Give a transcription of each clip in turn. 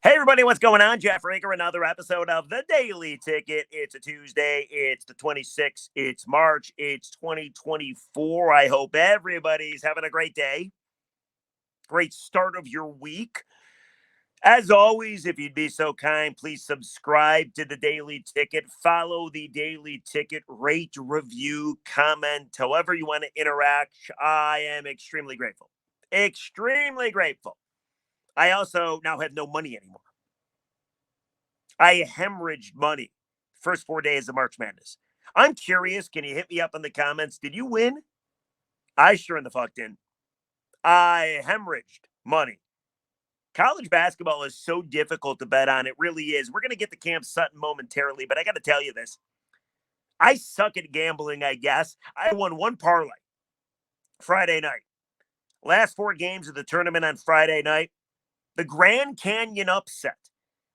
Hey, everybody, what's going on? Jeff Raker, another episode of The Daily Ticket. It's a Tuesday. It's the 26th. It's March. It's 2024. I hope everybody's having a great day. Great start of your week. As always, if you'd be so kind, please subscribe to The Daily Ticket. Follow The Daily Ticket. Rate, review, comment, however you want to interact. I am extremely grateful. Extremely grateful. I also now have no money anymore. I hemorrhaged money first 4 days of March Madness. I'm curious. Can you hit me up in the comments? Did you win? I sure in the fuck didn't. I hemorrhaged money. College basketball is so difficult to bet on. It really is. We're going to get to Cam Sutton momentarily, but I got to tell you this. I suck at gambling, I guess. I won one parlay Friday night. Last 4 games of the tournament on Friday night. The Grand Canyon upset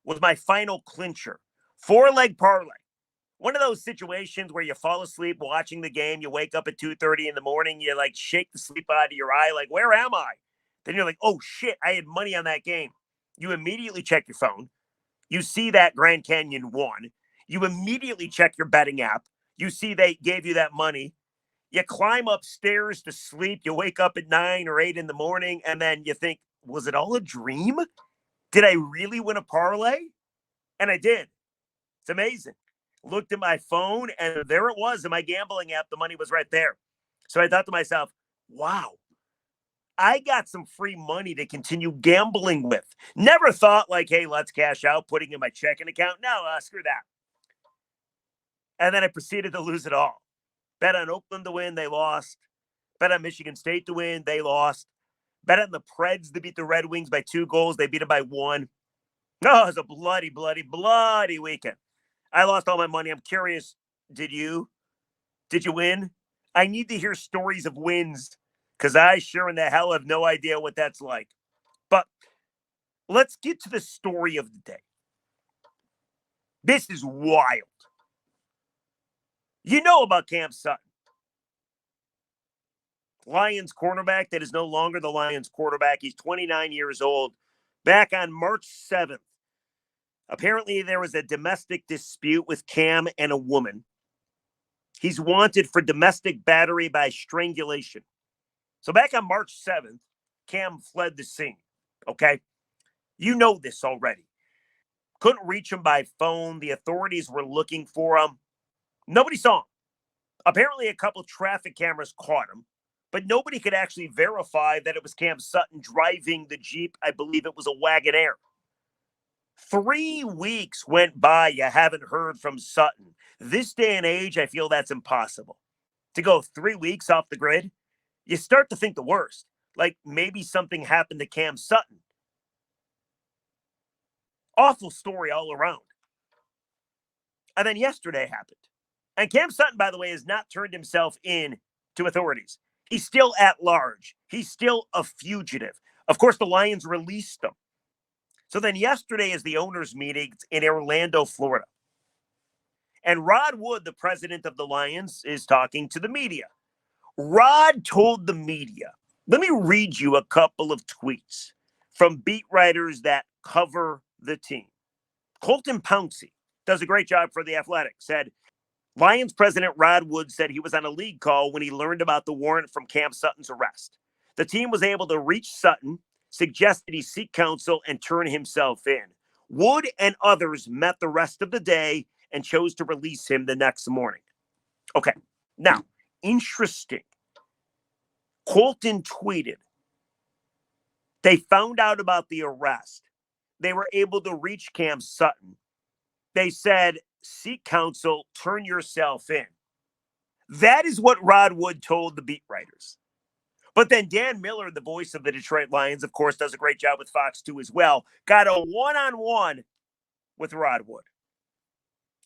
was my final clincher. 4-leg parlay. One of those situations where you fall asleep watching the game, you wake up at 2:30 in the morning, you like shake the sleep out of your eye, like, where am I? Then you're like, oh shit, I had money on that game. You immediately check your phone. You see that Grand Canyon won. You immediately check your betting app. You see they gave you that money. You climb upstairs to sleep. You wake up at 9 or 8 in the morning, and then you think, was it all a dream? Did I really win a parlay? And I did. It's amazing. Looked at my phone, and there it was in my gambling app. The money was right there. So I thought to myself, wow, I got some free money to continue gambling with. Never thought like, hey, let's cash out, putting in my checking account. No, screw that. And then I proceeded to lose it all. Bet on Oakland to win, they lost. Bet on Michigan State to win, they lost. Bet on the Preds to beat the Red Wings by 2 goals. They beat them by 1. No, it was a bloody, bloody, bloody weekend. I lost all my money. I'm curious, did you? Did you win? I need to hear stories of wins because I sure in the hell have no idea what that's like. But let's get to the story of the day. This is wild. You know about Cam Sutton. Lions quarterback that is no longer the Lions quarterback. He's 29 years old. Back on March 7th, apparently there was a domestic dispute with Cam and a woman. He's wanted for domestic battery by strangulation. So back on March 7th, Cam fled the scene. Okay? You know this already. Couldn't reach him by phone. The authorities were looking for him. Nobody saw him. Apparently a couple traffic cameras caught him, but nobody could actually verify that it was Cam Sutton driving the Jeep. I believe it was a Wagonaire. 3 weeks went by. You haven't heard from Sutton. This day and age, I feel that's impossible. To go 3 weeks off the grid, you start to think the worst. Like maybe something happened to Cam Sutton. Awful story all around. And then yesterday happened. And Cam Sutton, by the way, has not turned himself in to authorities. He's still at large. He's still a fugitive. Of course, the Lions released him. So then yesterday is the owners' meeting in Orlando, Florida. And Rod Wood, the president of the Lions, is talking to the media. Rod told the media, let me read you a couple of tweets from beat writers that cover the team. Colton Pouncey does a great job for The Athletic, said, Lions president Rod Wood said he was on a league call when he learned about the warrant from Cam Sutton's arrest. The team was able to reach Sutton, suggested he seek counsel, and turn himself in. Wood and others met the rest of the day and chose to release him the next morning. Okay, now, interesting. Colton tweeted, they found out about the arrest. They were able to reach Cam Sutton. They said, seek counsel, turn yourself in. That is what Rod Wood told the beat writers. But then Dan Miller, the voice of the Detroit Lions, of course, does a great job with Fox 2 as well, got a one-on-one with Rod Wood.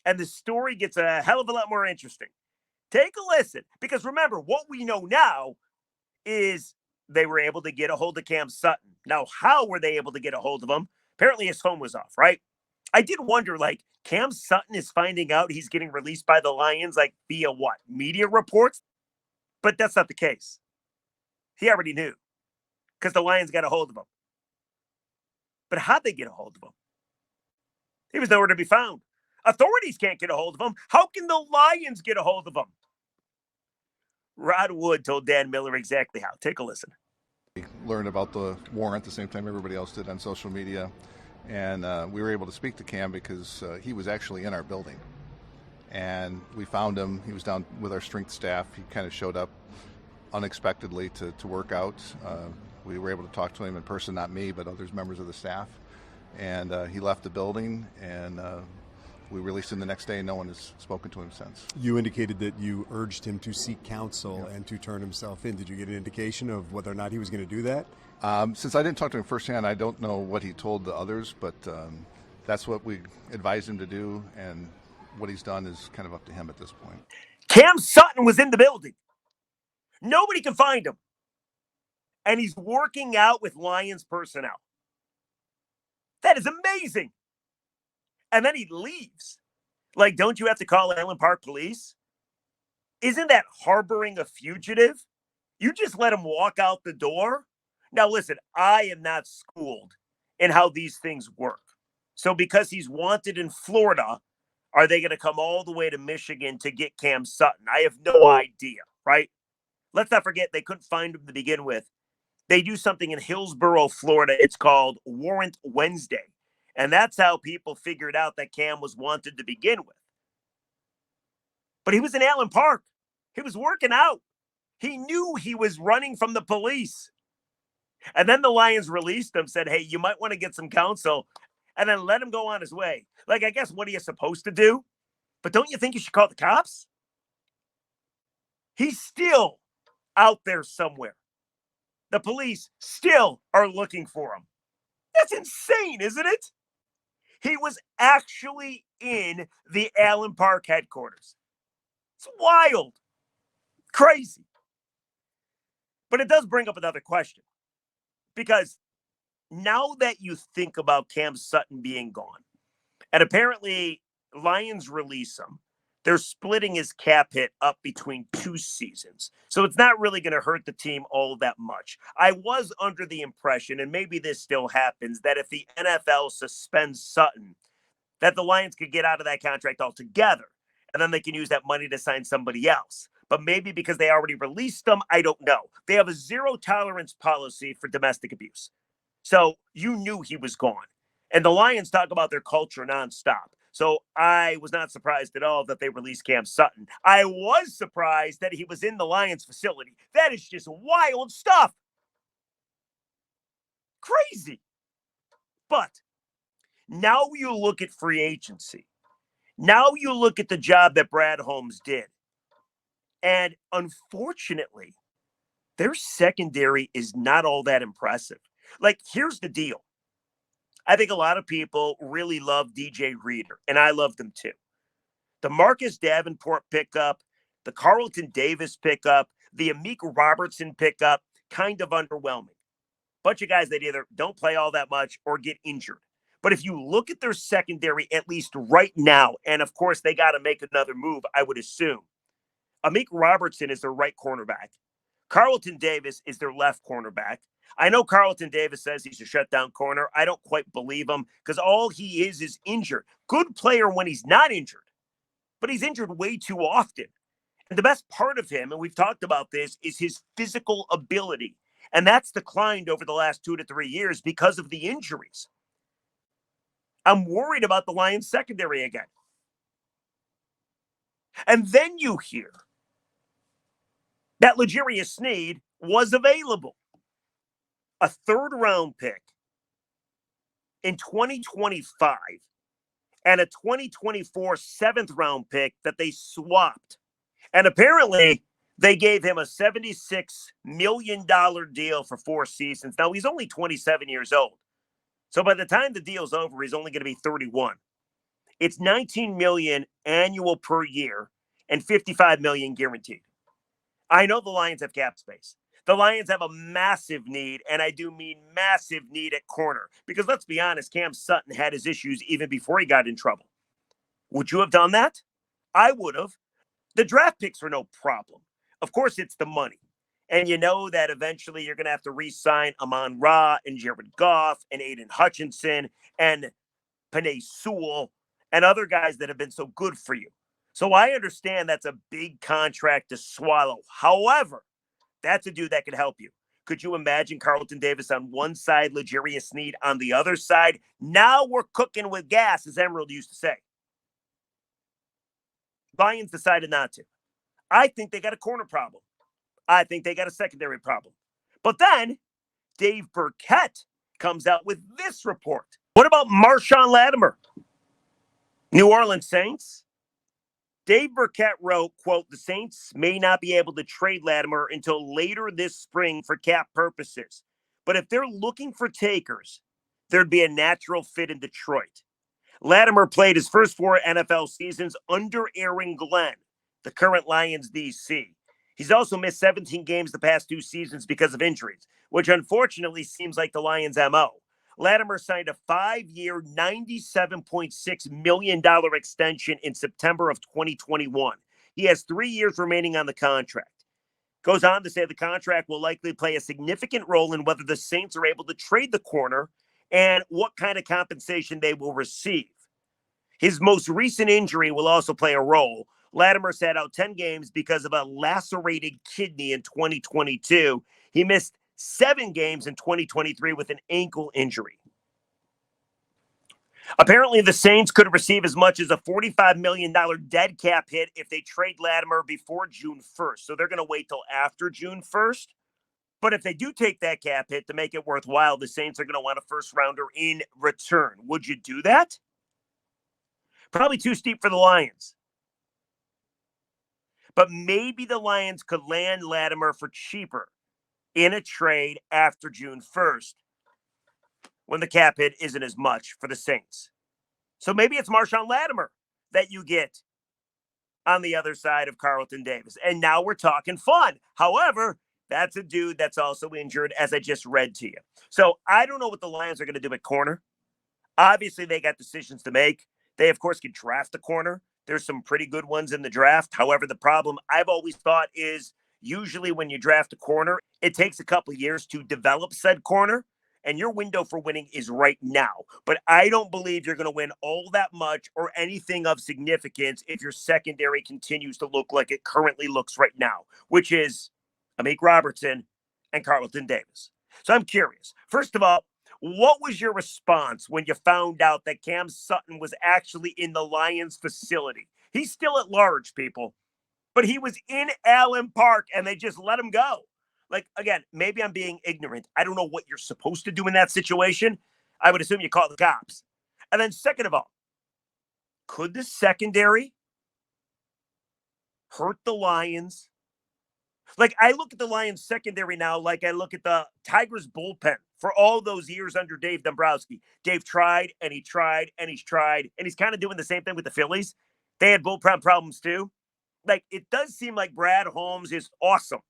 And the story gets a hell of a lot more interesting. Take a listen, because remember, what we know now is they were able to get a hold of Cam Sutton. Now, how were they able to get a hold of him? Apparently his phone was off, right? I did wonder, like, Cam Sutton is finding out he's getting released by the Lions, like, via what? Media reports? But that's not the case. He already knew because the Lions got a hold of him. But how'd they get a hold of him? He was nowhere to be found. Authorities can't get a hold of him. How can the Lions get a hold of him? Rod Wood told Dan Miller exactly how. Take a listen. We learned about the warrant the same time everybody else did on social media, and we were able to speak to Cam because he was actually in our building. And we found him. He was down with our strength staff. He kind of showed up unexpectedly to work out. We were able to talk to him in person, not me, but others, members of the staff. And he left the building, and we released him the next day, and no one has spoken to him since. You indicated that you urged him to seek counsel and to turn himself in. Did you get an indication of whether or not he was going to do that? Since I didn't talk to him firsthand, I don't know what he told the others, but that's what we advised him to do, and what he's done is kind of up to him at this point. Cam Sutton was in the building. Nobody can find him. And he's working out with Lions personnel. That is amazing. And then he leaves. Like, don't you have to call Allen Park police? Isn't that harboring a fugitive? You just let him walk out the door? Now, listen, I am not schooled in how these things work. So because he's wanted in Florida, are they going to come all the way to Michigan to get Cam Sutton? I have no idea, right? Let's not forget they couldn't find him to begin with. They do something in Hillsborough, Florida. It's called Warrant Wednesday. And that's how people figured out that Cam was wanted to begin with. But he was in Allen Park. He was working out. He knew he was running from the police. And then the Lions released him, said, hey, you might want to get some counsel, and then let him go on his way. Like, I guess, what are you supposed to do? But don't you think you should call the cops? He's still out there somewhere. The police still are looking for him. That's insane, isn't it? He was actually in the Allen Park headquarters. It's wild. Crazy. But it does bring up another question. Because now that you think about Cam Sutton being gone, and apparently Lions release him, they're splitting his cap hit up between 2 seasons. So it's not really going to hurt the team all that much. I was under the impression, and maybe this still happens, that if the NFL suspends Sutton, that the Lions could get out of that contract altogether, and then they can use that money to sign somebody else. But maybe because they already released them, I don't know. They have a zero tolerance policy for domestic abuse. So you knew he was gone. And the Lions talk about their culture nonstop. So I was not surprised at all that they released Cam Sutton. I was surprised that he was in the Lions facility. That is just wild stuff. Crazy. But now you look at free agency. Now you look at the job that Brad Holmes did. And unfortunately, their secondary is not all that impressive. Like, here's the deal. I think a lot of people really love DJ Reader, and I love them too. The Marcus Davenport pickup, the Carlton Davis pickup, the Amik Robertson pickup, kind of underwhelming. Bunch of guys that either don't play all that much or get injured. But if you look at their secondary, at least right now, and of course they got to make another move, I would assume. Amik Robertson is their right cornerback. Carlton Davis is their left cornerback. I know Carlton Davis says he's a shutdown corner. I don't quite believe him because all he is injured. Good player when he's not injured, but he's injured way too often. And the best part of him, and we've talked about this, is his physical ability. And that's declined over the last 2 to 3 years because of the injuries. I'm worried about the Lions secondary again. And then you hear that L'Jarius Sneed was available. A 3rd-round pick in 2025 and a 2024 7th-round pick that they swapped. And apparently, they gave him a $76 million deal for 4 seasons. Now, he's only 27 years old. So by the time the deal's over, he's only going to be 31. It's $19 million annual per year and $55 million guaranteed. I know the Lions have cap space. The Lions have a massive need, and I do mean massive need at corner. Because let's be honest, Cam Sutton had his issues even before he got in trouble. Would you have done that? I would have. The draft picks are no problem. Of course, it's the money. And you know that eventually you're going to have to re-sign Amon-Ra and Jared Goff and Aiden Hutchinson. And Panay Sewell, and other guys that have been so good for you. So I understand that's a big contract to swallow. However, that's a dude that could help you. Could you imagine Carlton Davis on one side, L'Jarius Sneed on the other side? Now we're cooking with gas, as Emerald used to say. Lions decided not to. I think they got a corner problem. I think they got a secondary problem. But then Dave Burkett comes out with this report. What about Marshawn Lattimore? New Orleans Saints? Dave Burkett wrote, quote, the Saints may not be able to trade Lattimore until later this spring for cap purposes. But if they're looking for takers, there'd be a natural fit in Detroit. Lattimore played his first 4 NFL seasons under Aaron Glenn, the current Lions DC. He's also missed 17 games the past 2 seasons because of injuries, which unfortunately seems like the Lions' MO. Lattimore signed a 5-year, $97.6 million extension in September of 2021. He has 3 years remaining on the contract. Goes on to say the contract will likely play a significant role in whether the Saints are able to trade the corner and what kind of compensation they will receive. His most recent injury will also play a role. Lattimore sat out 10 games because of a lacerated kidney in 2022. He missed 7 games in 2023 with an ankle injury. Apparently, the Saints could receive as much as a $45 million dead cap hit if they trade Lattimore before June 1st. So they're going to wait till after June 1st. But if they do take that cap hit to make it worthwhile, the Saints are going to want a first rounder in return. Would you do that? Probably too steep for the Lions. But maybe the Lions could land Lattimore for cheaper in a trade after June 1st when the cap hit isn't as much for the Saints. So maybe it's Marshawn Lattimore that you get on the other side of Carlton Davis. And now we're talking fun. However, that's a dude that's also injured, as I just read to you. So I don't know what the Lions are going to do at corner. Obviously, they got decisions to make. They, of course, could draft a corner. There's some pretty good ones in the draft. However, the problem I've always thought is usually when you draft a corner, it takes a couple years to develop said corner, and your window for winning is right now. But I don't believe you're going to win all that much or anything of significance if your secondary continues to look like it currently looks right now, which is Amik Robertson and Carlton Davis. So I'm curious. First of all, what was your response when you found out that Cam Sutton was actually in the Lions facility? He's still at large, people, but he was in Allen Park and they just let him go. Like, again, maybe I'm being ignorant. I don't know what you're supposed to do in that situation. I would assume you call the cops. And then second of all, could the secondary hurt the Lions? Like, I look at the Lions secondary now like I look at the Tigers bullpen for all those years under Dave Dombrowski. Dave tried, and he tried, and he's tried, and he's kind of doing the same thing with the Phillies. They had bullpen problems too. Like, it does seem like Brad Holmes is awesome,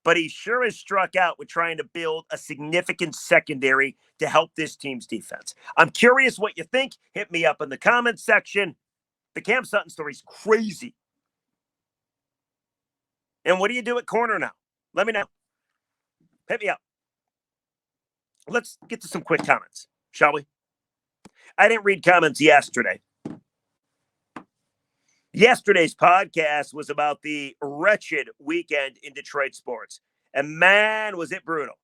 but he sure has struck out with trying to build a significant secondary to help this team's defense. I'm curious what you think. Hit me up in the comments section. The Cam Sutton story is crazy. And what do you do at corner now? Let me know. Hit me up. Let's get to some quick comments, shall we? I didn't read comments yesterday. Yesterday's podcast was about the wretched weekend in Detroit sports. And man, was it brutal.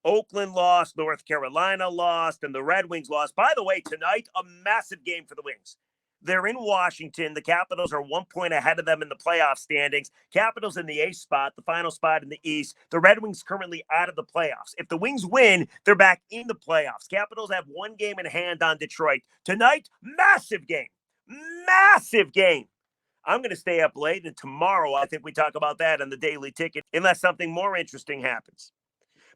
Oakland lost, North Carolina lost, and the Red Wings lost. By the way, tonight, a massive game for the Wings. They're in Washington. The Capitals are 1 point ahead of them in the playoff standings. Capitals in the 8th spot, the final spot in the East. The Red Wings currently out of the playoffs. If the Wings win, they're back in the playoffs. Capitals have 1 game in hand on Detroit. Tonight, massive game. Massive game. I'm going to stay up late, and tomorrow I think we talk about that on the Daily Ticket, unless something more interesting happens.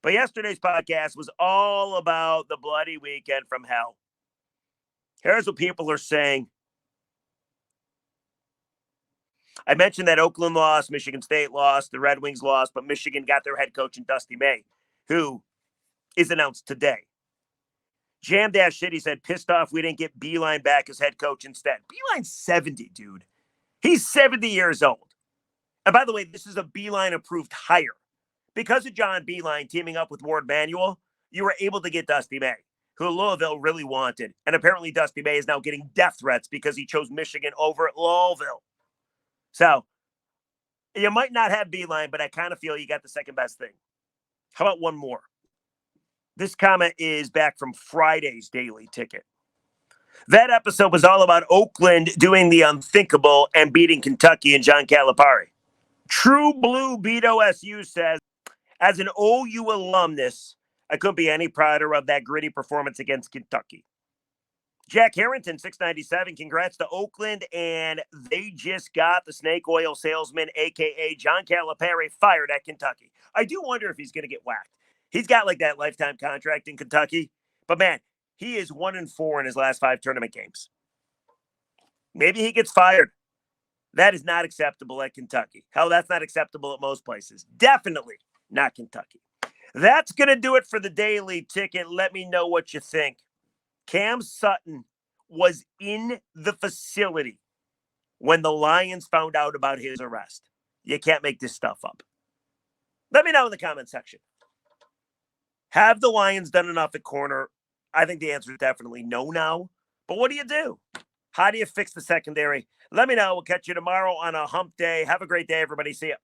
But yesterday's podcast was all about the bloody weekend from hell. Here's what people are saying. I mentioned that Oakland lost, Michigan State lost, the Red Wings lost, but Michigan got their head coach in Dusty May, who is announced today. Jam Dash City said, pissed off we didn't get Beeline back as head coach instead. Beeline's 70, dude. He's 70 years old. And by the way, this is a Beeline approved hire. Because of John Beeline teaming up with Ward Manuel, you were able to get Dusty May. who Louisville really wanted. And apparently Dusty May is now getting death threats because he chose Michigan over at Louisville. So you might not have Beeline, but I kind of feel you got the second best thing. How about one more? This comment is back from Friday's Daily Ticket. That episode was all about Oakland doing the unthinkable and beating Kentucky and John Calipari. True Blue Beat OSU says, as an OU alumnus, I couldn't be any prouder of that gritty performance against Kentucky. Jack Harrington, 697, congrats to Oakland, and they just got the snake oil salesman, a.k.a. John Calipari, fired at Kentucky. I do wonder if he's going to get whacked. He's got like that lifetime contract in Kentucky, but man, he is 1-4 in his last 5 tournament games. Maybe he gets fired. That is not acceptable at Kentucky. Hell, that's not acceptable at most places. Definitely not Kentucky. That's going to do it for the Daily Ticket. Let me know what you think. Cam Sutton was in the facility when the Lions found out about his arrest. You can't make this stuff up. Let me know in the comment section. Have the Lions done enough at corner? I think the answer is definitely no now. But what do you do? How do you fix the secondary? Let me know. We'll catch you tomorrow on a hump day. Have a great day, everybody. See ya.